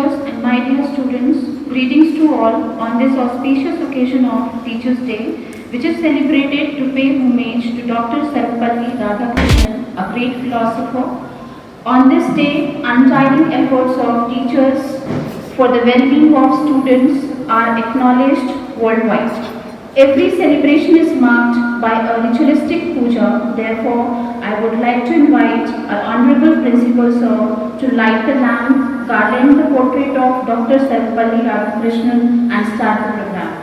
teachers and my dear students, greetings to all on this auspicious occasion of Teachers' Day, which is celebrated to pay homage to Dr. Sarvepalli Radhakrishnan, a great philosopher. On this day, untiring efforts of teachers for the well-being of students are acknowledged worldwide. Every celebration is marked by a ritualistic puja. Therefore, I would like to invite our Honorable Principal Sir to light the lamp, garland the portrait of Dr. Sarvepalli Radhakrishnan and start the program.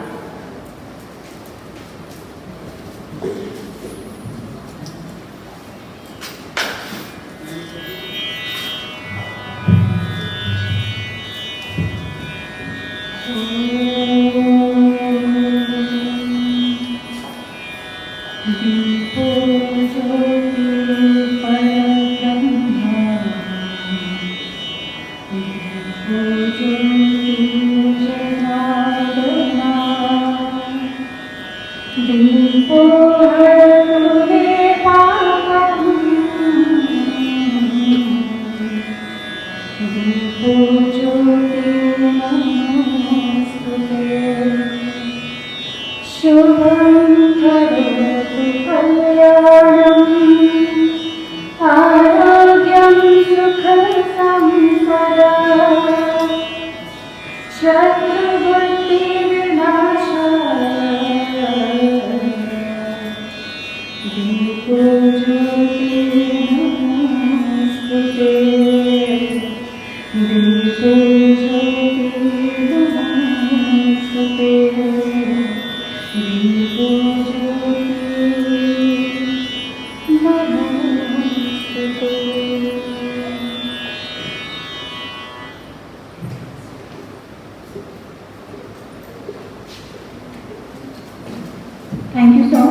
Thank you, sir.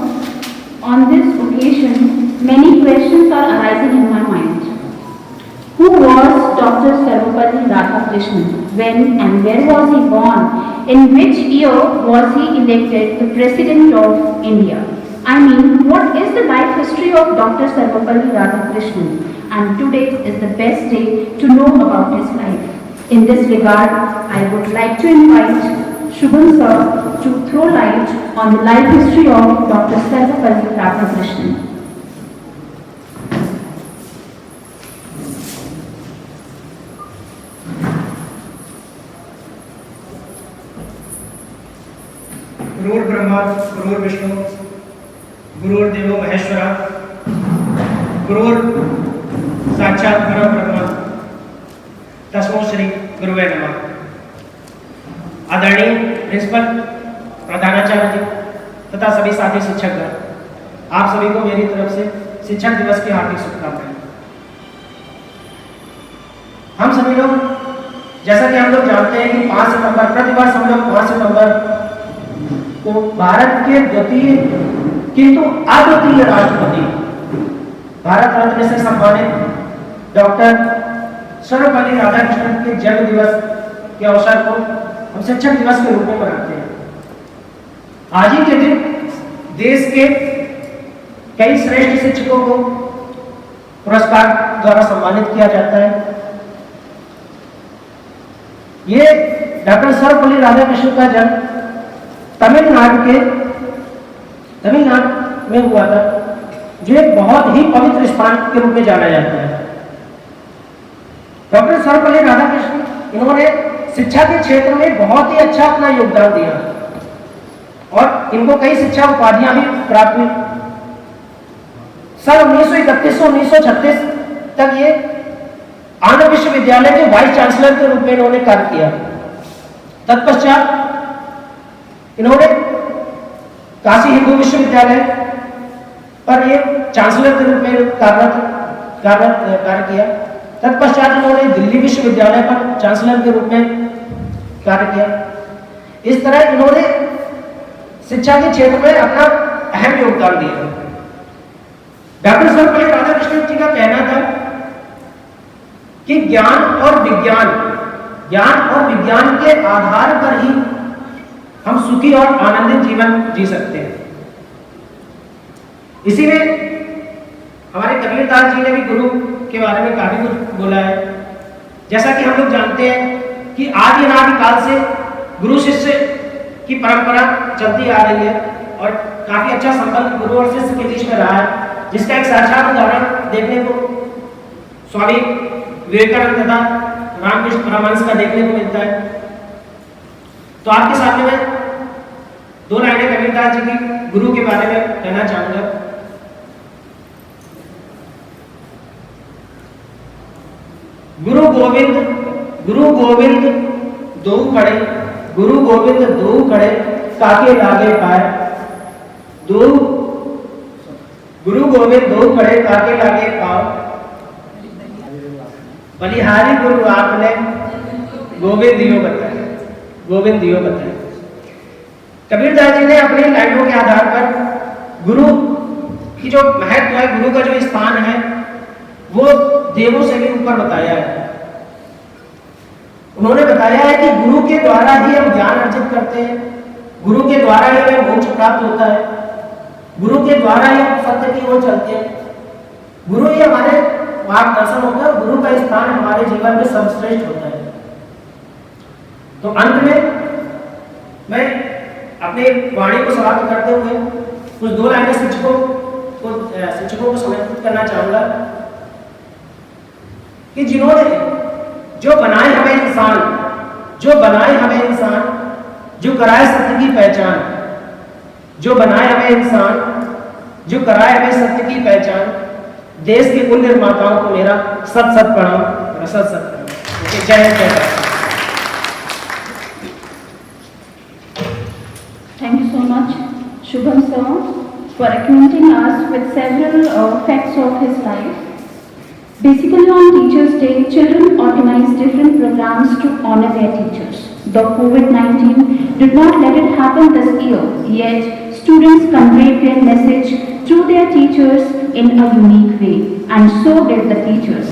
On this occasion, many questions are arising in my mind. Who was Dr. Sarvepalli Radhakrishnan? When and where was he born? In which year was he elected the President of India? I mean, what is the life history of Dr. Sarvepalli Radhakrishnan? And today is the best day to know about his life. In this regard, I would like to invite Shubham sir to throw light on the life history of Dr. Sarvepalli Radhakrishnan. गुरुर् Brahma गुरुर् Vishnu गुरुर्देवो महेश्वरा गुरुर् साक्षात् परब्रह्म तस्मै श्री गुरुवे नमः। आदरणीय principal, प्रधानाचार्य जी तथा सभी साथी शिक्षकगण, आप सभी को मेरी तरफ से शिक्षक दिवस की हार्दिक शुभकामनाएं। हम सभी लोग, जैसा कि हम लोग जानते हैं कि 5 सितंबर प्रतिवर्ष हम लोग 5 सितंबर को भारत के द्वितीय किंतु अद्वितीय राष्ट्रपति, भारत रत्न से सम्मानित डॉक्टर सर्वपल्ली राधाकृष्णन के जन्म दिवस के अवसर को हम शिक्षक दिवस के रूप में मनाते हैं। आज ही के दिन देश के कई श्रेष्ठ शिक्षकों को पुरस्कार द्वारा सम्मानित किया जाता है। ये डॉक्टर सर्वपल्ली राधाकृष्णन का जन्म तमिलनाडु में हुआ था, जो एक बहुत ही पवित्र स्थान के रूप में जाना जाता है। डॉक्टर सर्वपल्ली राधाकृष्णन, इन्होंने शिक्षा के क्षेत्र में बहुत ही अच्छा अपना योगदान दिया और इनको कई शिक्षा उपाधियां भी प्राप्त हुई। सन 1931 से 1936 तक ये आनंद विश्वविद्यालय के वाइस चांसलर के रूप में इन्होंने कार्य किया। तत्पश्चात इन्होंने काशी हिंदू विश्वविद्यालय पर ये चांसलर के रूप में कार्य किया। तत्पश्चात इन्होंने दिल्ली विश्वविद्यालय पर चांसलर के रूप में कार्य किया। इस तरह इन्होंने शिक्षा के क्षेत्र में अपना अहम योगदान दिया। डॉक्टर सर्वपल्ली राधाकृष्णन जी का कहना था कि ज्ञान और विज्ञान के आधार पर ही हम सुखी और आनंदित जीवन जी सकते हैं। इसी में हमारे कबीरदास जी ने भी गुरु के बारे में काफी कुछ बोला है। जैसा कि हम लोग जानते हैं कि आदि अनादि काल से गुरु शिष्य की परंपरा चलती आ रही है और काफी अच्छा संबंध गुरु और शिष्य के बीच में रहा है, जिसका एक साक्षात उदाहरण देखने को स्वामी विवेकानंद तथा रामकृष्ण परमहंस का देखने को मिलता है। तो आपके सामने मैं 2 लाइनें कबीरदास जी की गुरु के बारे में कहना चाहूंगा। गुरु गोविंद दो खड़े, गुरु गोविंद दो खड़े काके लागे पाए, गुरु गोविंद दो खड़े काके लागे पाओ, बलिहारी गुरु आपने गोविंद दियो बताया, गोविंद दियो बताया। कबीरदास जी ने अपनी लाइनों के आधार पर गुरु की जो महत्व है, गुरु का जो स्थान है, वो देवों से भी ऊपर बताया है। उन्होंने बताया है कि गुरु के द्वारा ही हम ज्ञान अर्जित करते हैं, गुरु के द्वारा ही हमें मोक्ष प्राप्त होता है, गुरु के द्वारा ही हम सत्य की ओर चलते हैं, गुरु ही हमारे मार्गदर्शन होता है, गुरु का स्थान हमारे जीवन में सर्वश्रेष्ठ होता है। तो अंत में मैं अपने वाणी को समाप्त करते हुए कुछ 2 लाइनें शिक्षकों को समर्पित करना चाहूंगा कि जिन्होंने जो बनाए हमें इंसान, जो कराए सत्य की पहचान, जो बनाए हमें इंसान, जो कराए हमें सत्य की पहचान, देश के उन निर्माताओं को मेरा सत सत प्रणाम, सत सत प्रणाम। जय जय। Thank you so much, Shubham sir, for acquainting us with several facts of his life. Basically, on Teachers' Day, children organize different programs to honor their teachers. Though COVID-19 did not let it happen this year, yet students conveyed their message through their teachers in a unique way, and so did the teachers.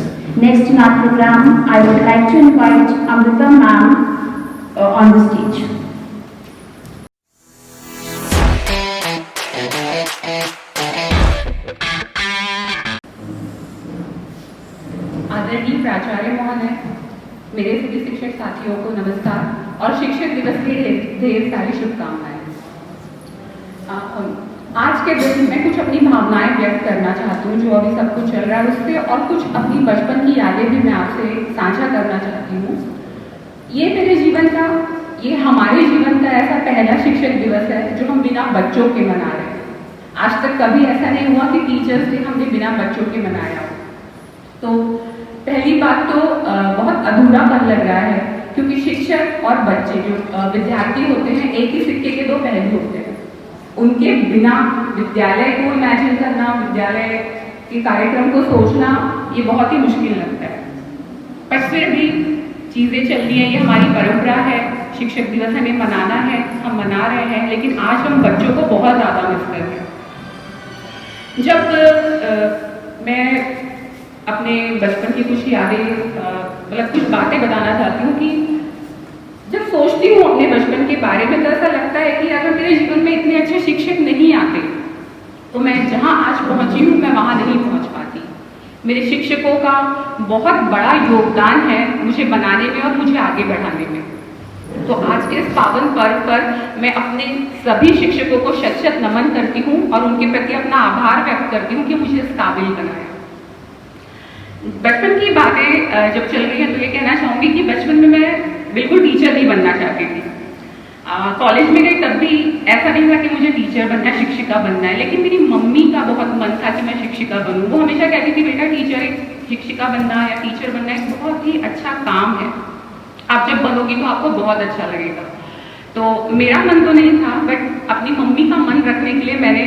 Next in our program, I would like to invite Amrita ma'am on the stage. आदरणीय प्राचार्य महोदय, मेरे सभी शिक्षक साथियों को नमस्कार और शिक्षक दिवस की ढेर सारी शुभकामनाएं। आज के दिन मैं कुछ अपनी भावनाएं व्यक्त करना चाहती हूँ, जो अभी सब कुछ चल रहा है उससे, और कुछ अपनी बचपन की यादें भी मैं आपसे साझा करना चाहती हूँ। ये हमारे जीवन का ऐसा पहला शिक्षक दिवस है जो हम बिना बच्चों के मना रहे हैं। आज तक कभी ऐसा नहीं हुआ कि टीचर्स डे हमने बिना बच्चों के मनाया हो। तो पहली बात तो बहुत अधूरापन लग रहा है, क्योंकि शिक्षक और बच्चे जो विद्यार्थी होते हैं एक ही सिक्के के 2 पहलू होते हैं। उनके बिना विद्यालय को इमेजिन करना, विद्यालय के कार्यक्रम को सोचना, ये बहुत ही मुश्किल लगता है। पर फिर भी चीज़ें चल रही हैं, ये हमारी परंपरा है, शिक्षक दिवस हमें मनाना है, हम मना रहे हैं, लेकिन आज हम बच्चों को बहुत ज़्यादा मिस कर रहे हैं। जब मैं अपने बचपन की कुछ यादें, मतलब कुछ बातें बताना चाहती हूँ कि जब सोचती हूँ अपने बचपन के बारे में, तो ऐसा लगता है कि अगर मेरे जीवन में इतने अच्छे शिक्षक नहीं आते तो मैं जहाँ आज पहुँची हूँ मैं वहाँ नहीं पहुँच पाती। मेरे शिक्षकों का बहुत बड़ा योगदान है मुझे बनाने में और मुझे आगे बढ़ाने में। तो आज के इस पावन पर्व पर मैं अपने सभी शिक्षकों को शत शत नमन करती हूँ और उनके प्रति अपना आभार व्यक्त करती हूँ कि मुझे इस काबिल बनाया। बचपन की बातें जब चल रही हैं तो ये कहना चाहूँगी कि बचपन में मैं बिल्कुल टीचर नहीं बनना चाहती थी। कॉलेज में गई तब भी ऐसा नहीं था कि मुझे टीचर बनना है, शिक्षिका बनना है, लेकिन मेरी मम्मी का बहुत मन था कि मैं शिक्षिका बनूँ। वो हमेशा कहती थी, बेटा शिक्षिका बनना या टीचर बनना एक बहुत ही अच्छा काम है, आप जब बनोगी तो आपको बहुत अच्छा लगेगा। तो मेरा मन तो नहीं था, बट अपनी मम्मी का मन रखने के लिए मैंने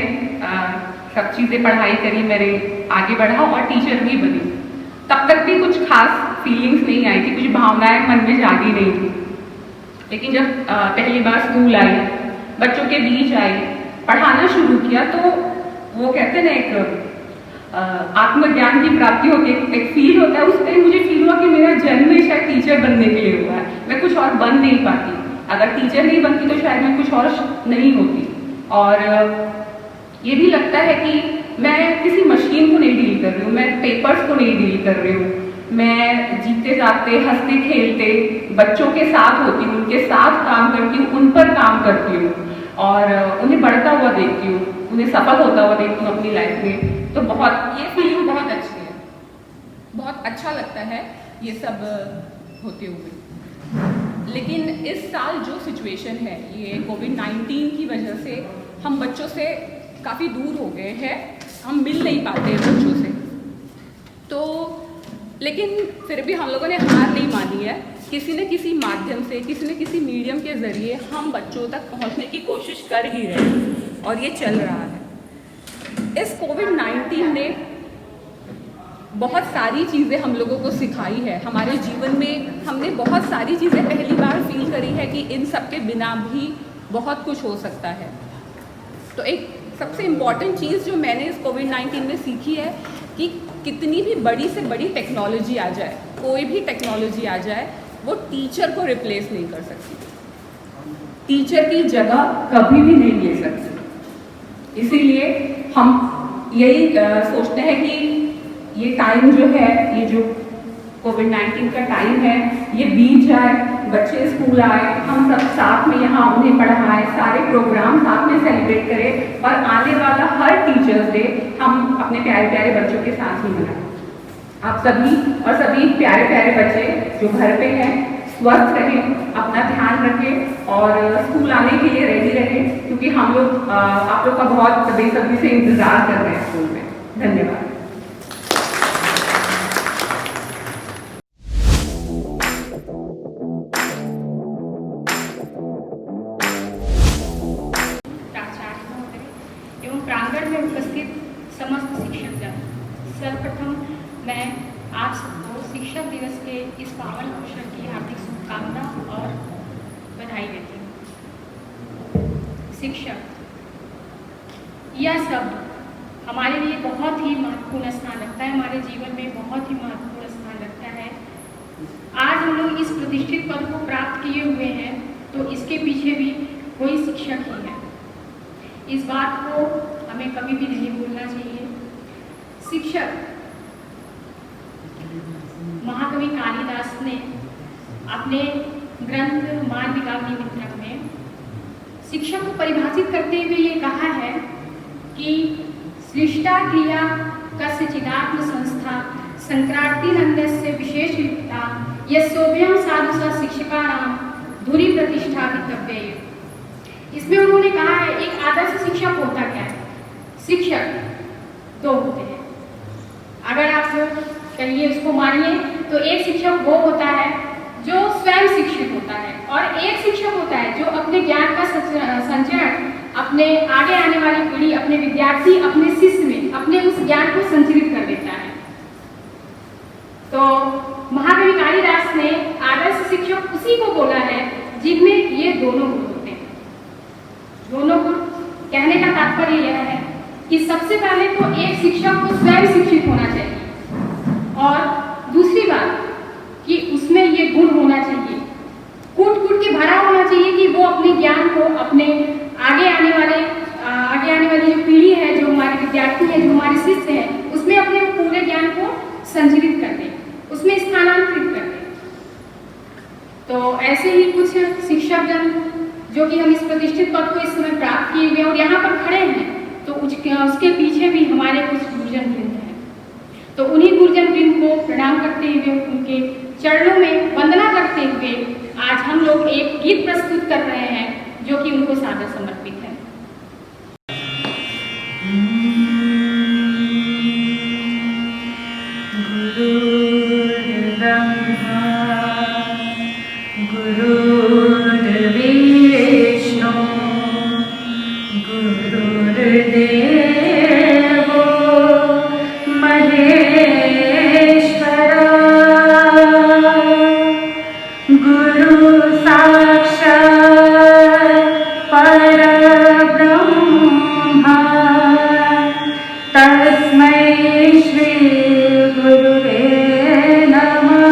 सब चीज़ें पढ़ाई करी, मैंने आगे बढ़ा और टीचर भी बनी। तब तक भी कुछ खास फीलिंग्स नहीं आई थी, कुछ भावनाएं मन में जागी नहीं थी। लेकिन जब पहली बार स्कूल आई, बच्चों के बीच आई, पढ़ाना शुरू किया, तो वो कहते हैं ना एक आत्मज्ञान की प्राप्ति होती है, एक फील होता है। उस टाइम मुझे फील हुआ कि मेरा जन्म ही शायद टीचर बनने के लिए हुआ है, मैं कुछ और बन नहीं पाती। अगर टीचर नहीं बनती तो शायद मैं कुछ और नहीं होती। और ये भी लगता है कि मैं किसी मशीन को नहीं डील कर रही हूँ, मैं पेपर्स को नहीं डील कर रही हूँ, मैं जीते जागते हंसते खेलते बच्चों के साथ होती हूँ, उनके साथ काम करती हूँ, उन पर काम करती हूँ और उन्हें बढ़ता हुआ देखती हूँ, उन्हें सफल होता हुआ देखती हूँ अपनी लाइफ में। तो बहुत ये फीलिंग बहुत अच्छी है, बहुत अच्छा लगता है ये सब होते हुए। लेकिन इस साल जो सिचुएशन है, ये कोविड-19 की वजह से हम बच्चों से काफ़ी दूर हो गए हैं, हम मिल नहीं पाते हैं बच्चों से। तो लेकिन फिर भी हम लोगों ने हार नहीं मानी है, किसी न किसी माध्यम से, किसी न किसी मीडियम के ज़रिए हम बच्चों तक पहुंचने की कोशिश कर ही रहे हैं और ये चल रहा है। इस कोविड-19 ने बहुत सारी चीज़ें हम लोगों को सिखाई है, हमारे जीवन में हमने बहुत सारी चीज़ें पहली बार फील करी है कि इन सब के बिना भी बहुत कुछ हो सकता है। तो एक सबसे इम्पॉर्टेंट चीज़ जो मैंने इस कोविड-19 में सीखी है कि कितनी भी बड़ी से बड़ी टेक्नोलॉजी आ जाए, कोई भी टेक्नोलॉजी आ जाए, वो टीचर को रिप्लेस नहीं कर सकती, टीचर की जगह कभी भी नहीं ले सकती। इसीलिए हम यही सोचते हैं कि ये टाइम जो है, ये जो कोविड-19 का टाइम है, ये बीत जाए, बच्चे स्कूल आए, हम सब साथ में यहाँ उन्हें पढ़ाएं, सारे प्रोग्राम साथ में सेलिब्रेट करें और आने वाला हर टीचर्स डे हम अपने प्यारे प्यारे बच्चों के साथ ही मनाएं। आप सभी और सभी प्यारे प्यारे बच्चे जो घर पे हैं, स्वस्थ रहें, अपना ध्यान रखें और स्कूल आने के लिए रेडी रहें, क्योंकि हम लोग आप लोग का बहुत बेसब्री से इंतज़ार कर रहे हैं स्कूल में। धन्यवाद। एवं प्रांगण में उपस्थित समस्त शिक्षकगण, सर्वप्रथम मैं आप सबको शिक्षक दिवस के इस पावन अवसर की हार्दिक शुभकामना और बधाई देती हूँ। शिक्षक, यह शब्द हमारे लिए बहुत ही महत्वपूर्ण स्थान रखता है, हमारे जीवन में बहुत ही महत्वपूर्ण स्थान रखता है। आज हम लोग इस प्रतिष्ठित पद को प्राप्त किए हुए हैं तो इसके पीछे भी कोई शिक्षक ही है। इस बात को हमें कभी भी नहीं भूलना चाहिए। शिक्षक, महाकवि कालिदास ने अपने ग्रंथ मालविकाग्नि मित्रम में शिक्षक को परिभाषित करते हुए ये कहा है कि सृष्टा क्रिया कस्यचिदात्म संस्था संक्रांतिनन्दस्य विशेष युक्ता यस्योभ्यं साधुषा शिक्षकाणां धुरी प्रतिष्ठा वितव्य। इसमें उन्होंने कहा है एक आदर्श शिक्षक होता क्या है। शिक्षक दो होते हैं, अगर आप कहिए उसको मानिए तो एक शिक्षक वो होता है जो स्वयं शिक्षित होता है और एक शिक्षक होता है जो अपने ज्ञान का संचरण अपने आगे आने वाली पीढ़ी, अपने विद्यार्थी, अपने शिष्य में अपने उस ज्ञान को संचरित कर देता है। तो महाकवि कालिदास ने आदर्श शिक्षक उसी को बोला है जिनमें ये दोनों गुण होते हैं। दोनों गुण कहने का तात्पर्य यह है कि सबसे पहले तो एक शिक्षक को स्वयं शिक्षित होना चाहिए और दूसरी बात कि उसमें ये गुण होना चाहिए, कूट कूट के भरा होना चाहिए कि वो अपने ज्ञान को अपने आगे आने वाली जो पीढ़ी है, जो हमारे विद्यार्थी है, जो हमारे शिष्य हैं, उसमें अपने पूरे ज्ञान को संचरित कर दें, उसमें स्थानांतरित कर दें। तो ऐसे ही कुछ शिक्षकगण जो कि हम इस प्रतिष्ठित पद को इस समय प्राप्त किए हुए और यहाँ पर खड़े हैं, तो उसके पीछे भी हमारे कुछ गुरुजन वृंद हैं। तो उन्हीं गुरुजन वृंद को प्रणाम करते हुए, उनके चरणों में वंदना करते हुए आज हम लोग एक गीत प्रस्तुत कर रहे हैं जो कि उनको सादर समर्पित है। गुरुवे नमः।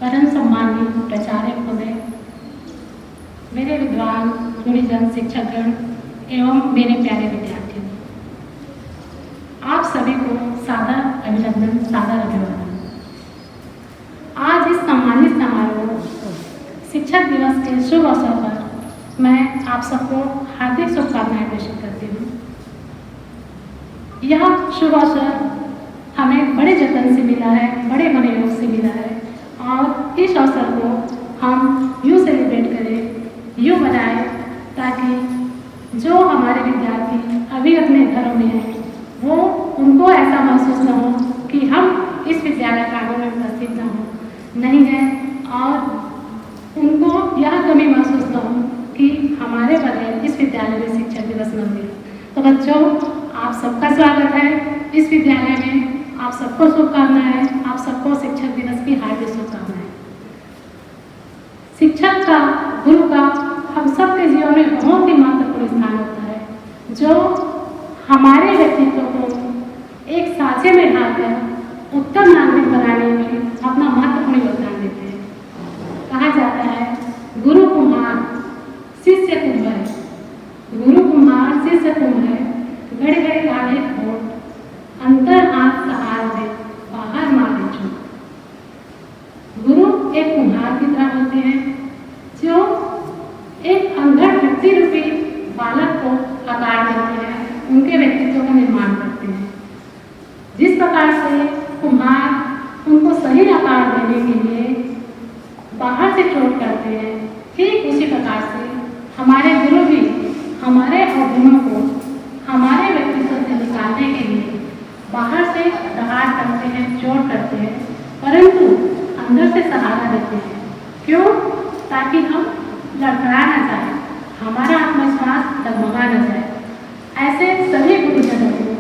परम सम्मानित प्राचार्य महोदय, मेरे विद्वान गुणीजन शिक्षकगण एवं मेरे प्यारे विद्यार्थी, आप सभी को सादर अभिनंदन, सादर अभिवादन। आज इस सम्मानित समारोह शिक्षक दिवस के शुभ अवसर पर मैं आप सबको हार्दिक शुभकामनाएं प्रेषित करती हूँ। यह शुभ अवसर हमें बड़े जतन से मिला है, बड़े मनोयोग से मिला है और इस अवसर को हम यूँ सेलिब्रेट करें, यूँ बनाएं ताकि जो हमारे विद्यार्थी अभी अपने घरों में हैं वो उनको ऐसा महसूस न हो कि हम इस विद्यालय प्रांगण में उपस्थित न हो, नहीं है, और उनको यह कमी महसूस न हो कि हमारे बगैर इस विद्यालय में शिक्षक दिवस न मिले। तो बच्चों, आप सबका स्वागत है इस विद्यालय में, आप सबको शुभकामनाएं, आप सबको शिक्षक दिवस की हार्दिक शुभकामनाएं। शिक्षक का, गुरु का हम सबके जीवन में बहुत ही महत्वपूर्ण स्थान होता है, जो हमारे व्यक्तित्व को एक साँचे में ढालकर उत्तम नागरिक बनाने में अपना महत्वपूर्ण योगदान देते हैं। कहा जाता है, गुरु कुम्हार शिष्य कुंभ है, गुरु कुम्हार शिष्य कुंभ है, घड़े घड़े गाढ़े खोट, अंतर हाथ सहार दे, बाहर मारे जो। गुरु एक कुम्हार की तरह होते हैं जो एक अंधड़ व्यक्ति रूपी बालक को आकार देते हैं, उनके व्यक्तित्व का निर्माण करते हैं। जिस प्रकार से कुम्हार उनको सही आकार देने के लिए बाहर से चोट करते हैं, ठीक उसी प्रकार से हमारे गुरु भी हमारे अवगुणों को हमारे व्यक्तित्व से निकालने के लिए बाहर से प्रहार करते हैं, चोट करते हैं, परंतु अंदर से सहारा देते हैं। क्यों? ताकि हम लड़खड़ा न जाए, हमारा आत्मविश्वास डगमगा न जाए। ऐसे सभी गुरुजनों को,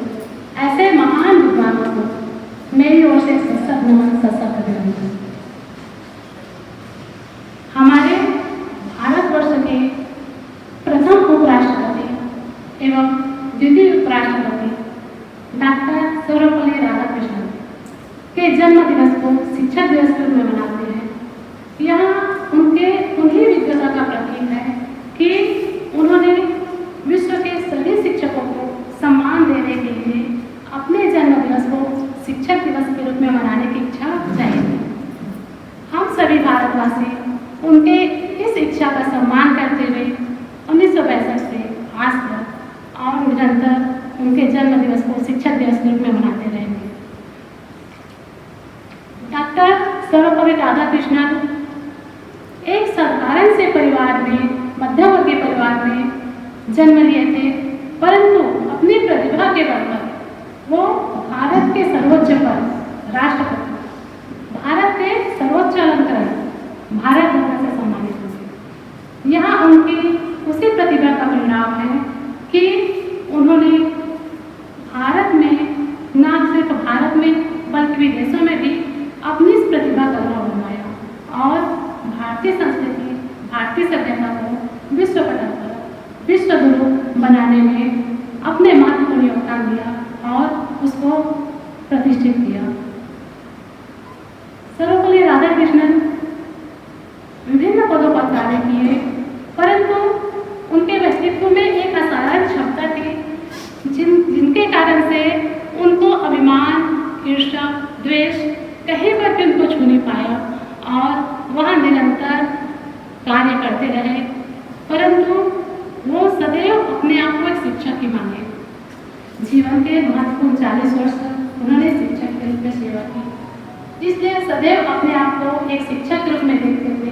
ऐसे महान विद्वानों को मेरी ओर से सशक्त नमन, सशक्त अभिनंदन। हमारे भारतवर्ष के प्रथम उपराष्ट्रपति एवं द्वितीय उपराष्ट्रपति डॉक्टर सर्वपल्ली राधाकृष्णन के जन्म दिवस को शिक्षक दिवस के रूप में मनाते हैं। यह उनकी विद्वता का प्रतीक है कि उन्होंने विश्व के सभी शिक्षकों को सम्मान देने के लिए अपने जन्म दिवस को शिक्षक दिवस के रूप में मनाने की इच्छा जाहिर की। हम सभी भारतवासी उनके इस इच्छा का सम्मान करते हुए 1962 से आज तक और निरंतर उनके जन्म दिवस को शिक्षक दिवस के रूप में मनाते रहेंगे। डॉक्टर सर्वपल्ली राधाकृष्णन एक साधारण से परिवार में, मध्यवर्गीय परिवार में जन्म लिए थे, परंतु अपनी प्रतिभा के बल पर वो भारत के सर्वोच्च पद राष्ट्रपति, भारत के सर्वोच्च अलंकरण भारत रत्न से सम्मानित हुए। यहाँ उनकी उसी प्रतिभा का परिणाम है कि उन्होंने भारत में, न सिर्फ भारत में बल्कि विदेशों में भी अपनी इस प्रतिभा का गौरव बनाया और भारतीय संस्कृति, भारतीय सभ्यता को विश्व पटल पर विश्व गुरु बनाने में अपने महत्वपूर्ण योगदान दिया और उसको प्रतिष्ठित किया। सर्वपल्ली राधाकृष्णन विभिन्न पदों पर कार्य किए, परंतु उनके व्यक्तित्व में एक असाधारण क्षमता थी जिनके कारण से उनको अभिमान, ईर्ष्या, द्वेष कहीं पर भी उनको छू नहीं पाया और वह निरंतर कार्य करते रहे, परंतु वो सदैव अपने आप को एक शिक्षक ही माने। जीवन के महत्वपूर्ण 40 वर्ष तक उन्होंने शिक्षक के रूप में सेवा की, इसलिए सदैव अपने आप को एक शिक्षक के रूप में देखते थे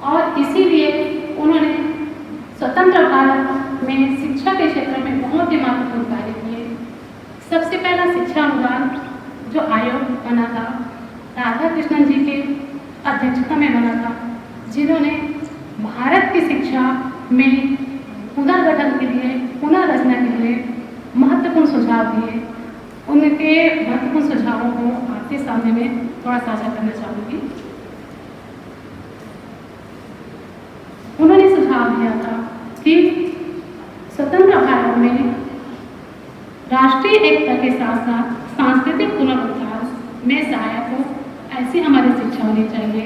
और इसीलिए उन्होंने स्वतंत्र भारत में शिक्षा के क्षेत्र में बहुत ही महत्वपूर्ण कार्य किए। सबसे पहला शिक्षा अनुदान जो आयोग बना था, राधाकृष्णन जी के अध्यक्षता में बना था, जिन्होंने भारत की शिक्षा में पुनर्गठन के लिए, पुनर्रचना के लिए महत्वपूर्ण सुझाव दिए। उनके महत्वपूर्ण सुझावों को आपके सामने में थोड़ा साझा करना चाहूँगी। उन्होंने सुझाव दिया था कि स्वतंत्र भारत में राष्ट्रीय एकता के साथ साथ सांस्कृतिक पुनरुद्धार में सहायक हो, ऐसी हमारी शिक्षा होनी चाहिए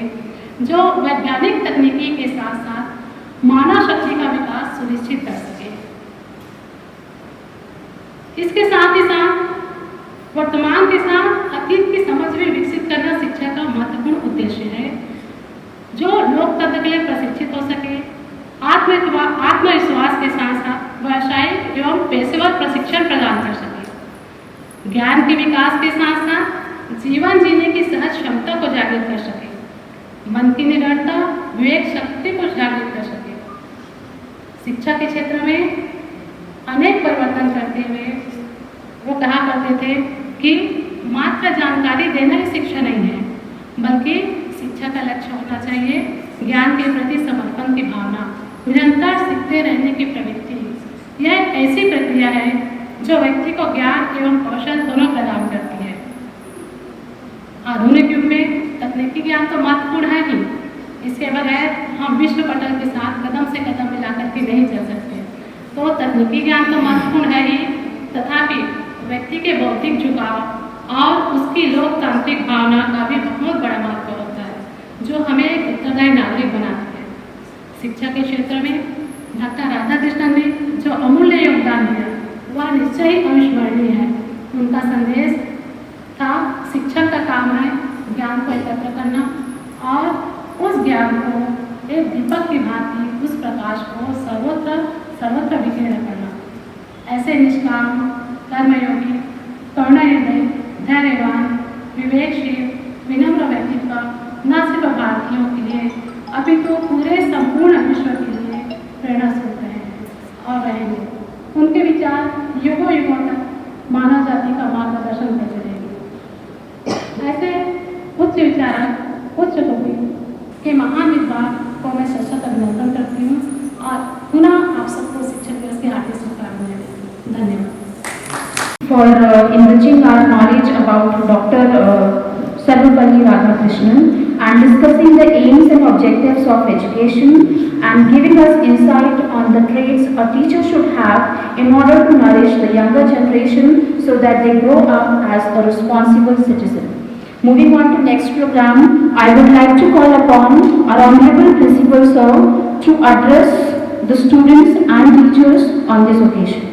जो वैज्ञानिक तकनीकी के साथ साथ मानव शक्ति का विकास सुनिश्चित कर सके। इसके साथ ही साथ वर्तमान के साथ अतीत की समझ भी विकसित करना शिक्षा का महत्वपूर्ण उद्देश्य है, जो लोकतंत्र के लिए प्रशिक्षित हो सके, आत्मविश्वास के साथ साथ व्यावसायिक एवं पेशेवर प्रशिक्षण प्रदान कर सके, ज्ञान के विकास के साथ साथ जीवन जीने की सहज क्षमता को जागृत कर सके, मन की निडरता, विवेक शक्ति को जागृत कर सके। शिक्षा के क्षेत्र में अनेक परिवर्तन करते हुए वो कहा करते थे कि मात्र जानकारी देना ही शिक्षा नहीं है, बल्कि शिक्षा का लक्ष्य होना चाहिए ज्ञान के प्रति समर्पण की भावना, निरंतर सीखते रहने की प्रवृत्ति। यह एक ऐसी प्रक्रिया है जो व्यक्ति को ज्ञान एवं कौशल दोनों प्रदान करती है। आधुनिक युग में तकनीकी ज्ञान तो महत्वपूर्ण है ही, इसके बगैर हम विश्व पटल के साथ कदम से कदम मिलाकर के नहीं चल सकते। तो तकनीकी ज्ञान तो महत्वपूर्ण है ही, तथापि व्यक्ति के बौद्धिक झुकाव और उसकी लोकतांत्रिक भावना का भी बहुत बड़ा महत्व होता है, जो हमें एक उत्तरदायी नागरिक बनाती है। शिक्षा के क्षेत्र में डॉक्टर राधाकृष्णन ने जो अमूल्य योगदान दिया वह निश्चय ही अविस्मरणीय है। उनका संदेश था, शिक्षक का काम है ज्ञान को एकत्र करना और उस ज्ञान को एक दीपक की भांति, उस प्रकाश को सर्वत्र बिखेर करना। ऐसे निष्काम, कर्मयोगी, करुणानिधि, धैर्यवान, विवेकशील, विनम्र व्यक्तित्व न सिर्फ भारतीयों के लिए अपितु पूरे संपूर्ण विश्व के लिए प्रेरणा स्रोत रहे हैं और रहेंगे। उनके विचार युगों युगों तक मानव जाति का मार्गदर्शन करते रहेंगे। ऐसे उच्च विचारक, उच्च कोटि के महान विद्वान को मैं सशक्त अभिनंदन करती हूँ और पुनः आप सबको शिक्षक दिवस की हार्दिक शुभकामनाएं देती हूँ। धन्यवाद। For enriching our knowledge about Dr. Sarvapalli Radhakrishnan, and discussing the aims and objectives of education and giving us insight on the traits a teacher should have in order to nourish the younger generation so that they grow up as a responsible citizen. Moving on to next program, I would like to call upon our Honorable Principal Sir to address the students and teachers on this occasion.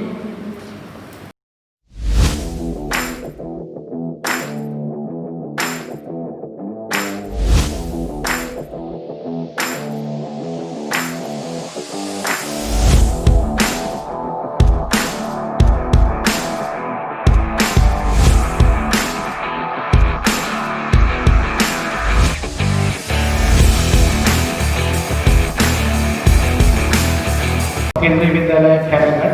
केंद्रीय विद्यालय खैरागढ़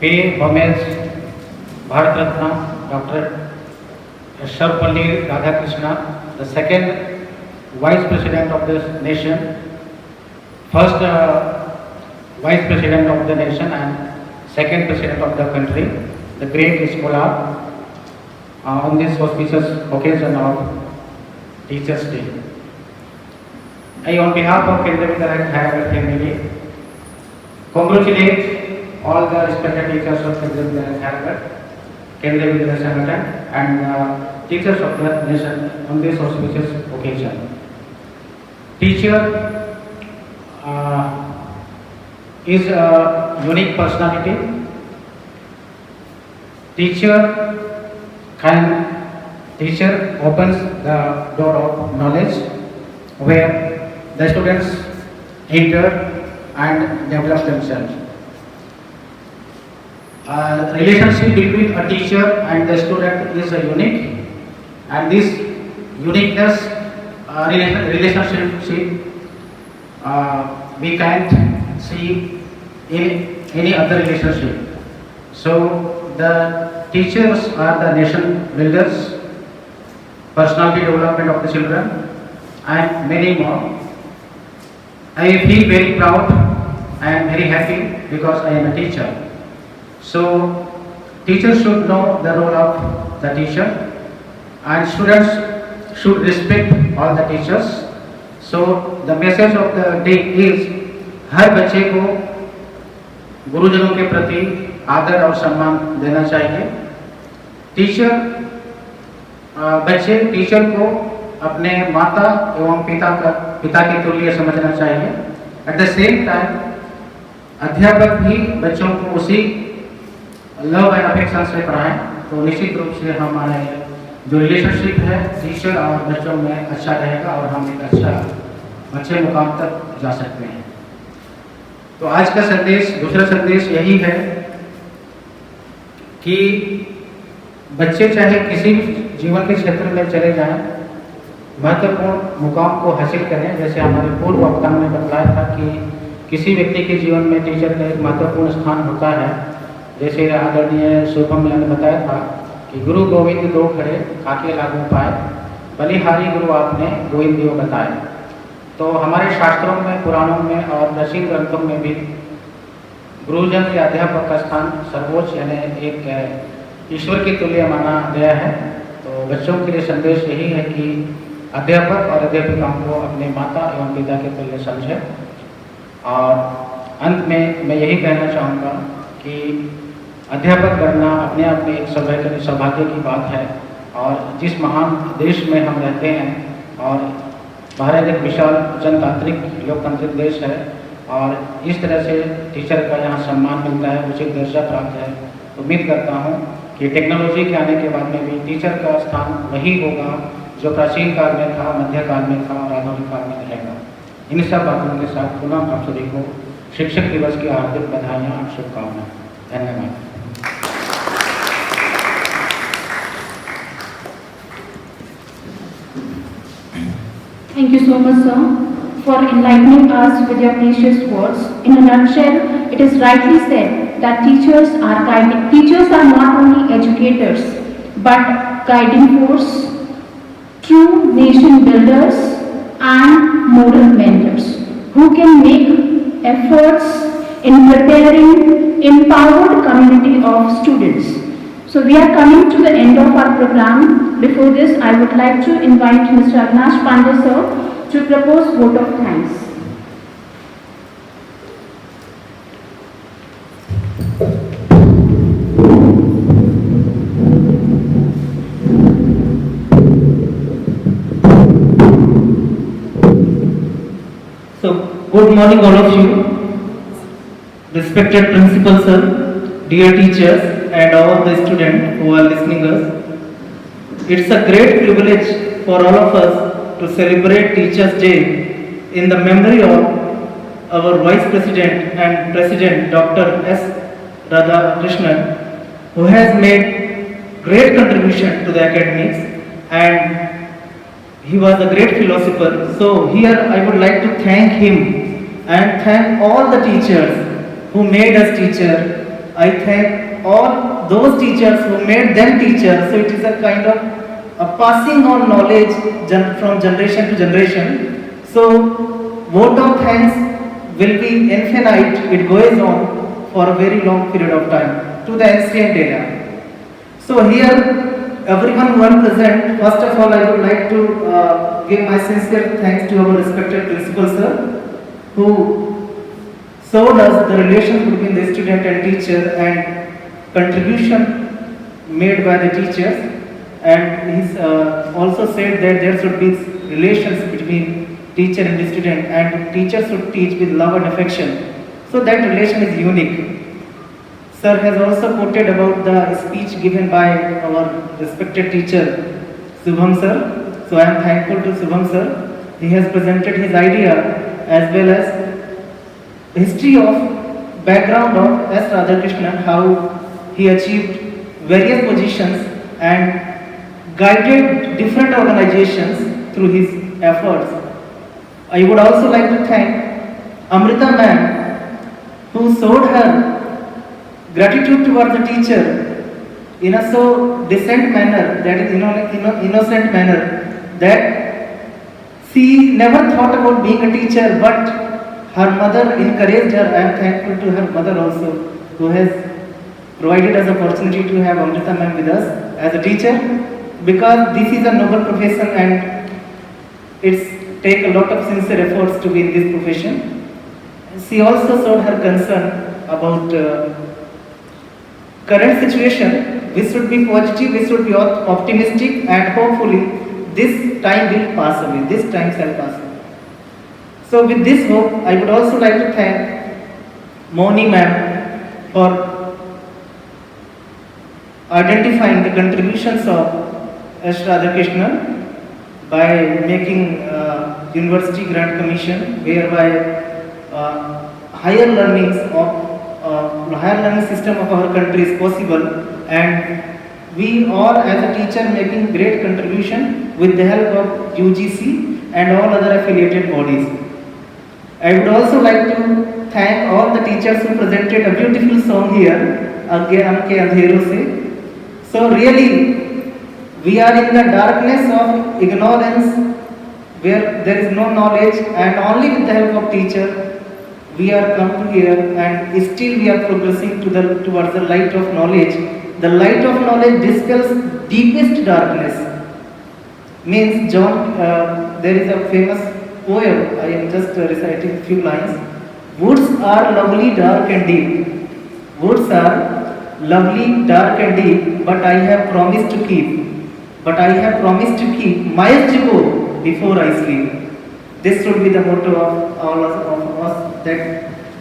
पे homage Bharat Ratna doctor Sarvepalli Radhakrishna, the second vice president of this nation, first vice president of the nation and second president of the country, the great scholar, on this auspicious occasion of Teachers' Day. I, on behalf of Kendriya Vidyalaya Khairatgarh family, congratulate all the respected teachers of Kendriya Vidyalaya Khairatgarh, Kendriya Vidyalaya Sangathan, and teachers of the nation on this auspicious occasion. Teacher is a unique personality. Teacher opens the door of knowledge where the students enter and develop themselves. Relationship between a teacher and the student is unique, and this uniqueness relationship we can't see in any other relationship. So the teachers are the nation builders, personality development of the children, and many more. I feel very proud. I am very happy because I am a teacher. So teachers should know the role of the teacher, and students should respect all the teachers. So the message of the day is हर बच्चे को गुरुजनों के प्रति आदर और सम्मान देना चाहिए. बच्चे टीचर को अपने माता एवं पिता के तुल्य समझना चाहिए. एट द सेम टाइम अध्यापक भी बच्चों को उसी लव एंड अफेक्शन से पढ़ाएं, तो निश्चित रूप से हमारे जो रिलेशनशिप है टीचर और बच्चों में अच्छा रहेगा और हम एक अच्छे मुकाम तक जा सकते हैं. तो आज का संदेश, दूसरा संदेश यही है कि बच्चे चाहे किसी भी जीवन के क्षेत्र में चले जाएं, महत्वपूर्ण मुकाम को हासिल करें. जैसे हमारे पूर्व वक्ताओं ने बताया था कि किसी व्यक्ति के जीवन में टीचर का एक महत्वपूर्ण स्थान होता है. जैसे आदरणीय शुभम ने बताया था कि गुरु गोविंद दो खड़े काके लागू पाए, बलिहारी गुरु आपने गोविंद दियो बताए. तो हमारे शास्त्रों में, पुराणों में और प्राचीन ग्रंथों में भी गुरुजन या अध्यापक का स्थान सर्वोच्च यानी एक ईश्वर के तुल्य माना गया है. तो बच्चों के लिए संदेश यही है कि अध्यापक और अध्यापिकाओं को अपने माता एवं पिता के तुल्य समझें. और अंत में मैं यही कहना चाहूँगा कि अध्यापक बनना अपने आप में एक सौभाग्य की बात है. और जिस महान देश में हम रहते हैं, और भारत एक विशाल जनतांत्रिक लोकतांत्रिक देश है, और इस तरह से टीचर का यहाँ सम्मान मिलता है, उचित दर्जा प्राप्त है. उम्मीद करता हूँ कि टेक्नोलॉजी के आने के बाद में भी टीचर का स्थान वही होगा जो प्राचीन काल में था, मध्यकाल में था और आधुनिक काल में रहेगा. इन सब बातों के साथ पुनः आप सभी को शिक्षक दिवस की हार्दिक बधाइयाँ और शुभकामनाएं. धन्यवाद. Thank you so much, sir, for enlightening us with your precious words. In a nutshell, it is rightly said that teachers are not only educators, but guiding force, true nation builders, and moral mentors who can make efforts in preparing empowered community of students. So we are coming to the end of our program. Before this, I would like to invite Mr. Avinash Pandey sir to propose vote of thanks. So, good morning all of you, respected principal sir, dear teachers and all the students who are listening us. It's a great privilege for all of us to celebrate Teachers Day in the memory of our Vice President and President Dr. S. Radhakrishnan, who has made great contribution to the academics, and he was a great philosopher. So here I would like to thank him and thank all the teachers who made us teacher. I thank all those teachers who made them teachers. So it is a kind of a passing on knowledge from generation to generation. So vote of thanks will be infinite. It goes on for a very long period of time to the ancient era. So here everyone who are present, first of all I would like to give my sincere thanks to our respected principal sir, who showed us the relation between the student and teacher and contribution made by the teachers, and he's also said that there should be relations between teacher and the student, and teacher should teach with love and affection. So that relation is unique. Sir has also quoted about the speech given by our respected teacher Subham sir. So I am thankful to Subham sir. He has presented his idea as well as the history of background of S. Radhakrishnan, how he achieved various positions and guided different organizations through his efforts. I would also like to thank Amrita ma'am, who showed her gratitude towards the teacher in a so decent manner, that is innocent manner, that she never thought about being a teacher, but her mother encouraged her. I am thankful to her mother also, who has provided us opportunity to have Amrita ma'am with us as a teacher, because this is a noble profession and it's take a lot of sincere efforts to be in this profession. She also showed her concern about current situation. We should be positive, we should be optimistic, and hopefully this time will pass away, this time shall pass away. So with this hope, I would also like to thank Moni ma'am for identifying the contributions of S. Radhakrishnan by making University Grant Commission, whereby higher learning system of our country is possible, and we are as a teacher making great contribution with the help of UGC and all other affiliated bodies. I would also like to thank all the teachers who presented a beautiful song here, Aage Humke Andhero Se. So really, we are in the darkness of ignorance where there is no knowledge, and only with the help of teacher we are come to here, and still we are progressing towards the light of knowledge. The light of knowledge dispels deepest darkness. Means there is a famous poem, I am just reciting a few lines. Woods are lovely, dark and deep. Woods are lovely, dark and deep, but I have promised to keep. But I have promised to keep my jibo before I sleep. This should be the motto of all of us.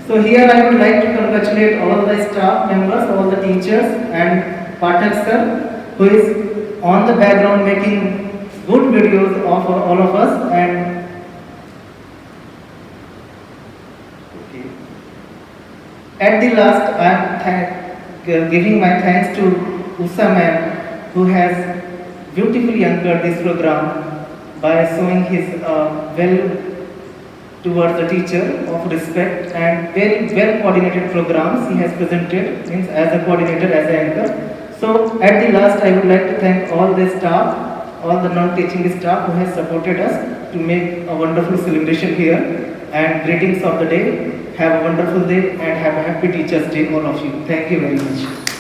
So here I would like to congratulate all the staff members, all the teachers, and Pathak sir, who is on the background making good videos of all of us. And at the last, I am giving my thanks to Usha ma'am, who has beautifully anchored this program by showing his towards the teacher of respect and very well coordinated programs he has presented, means as a coordinator, as an anchor. So at the last, I would like to thank all the staff, all the non-teaching staff who has supported us to make a wonderful celebration here, and greetings of the day. Have a wonderful day and have a happy Teachers Day, all of you. Thank you very much.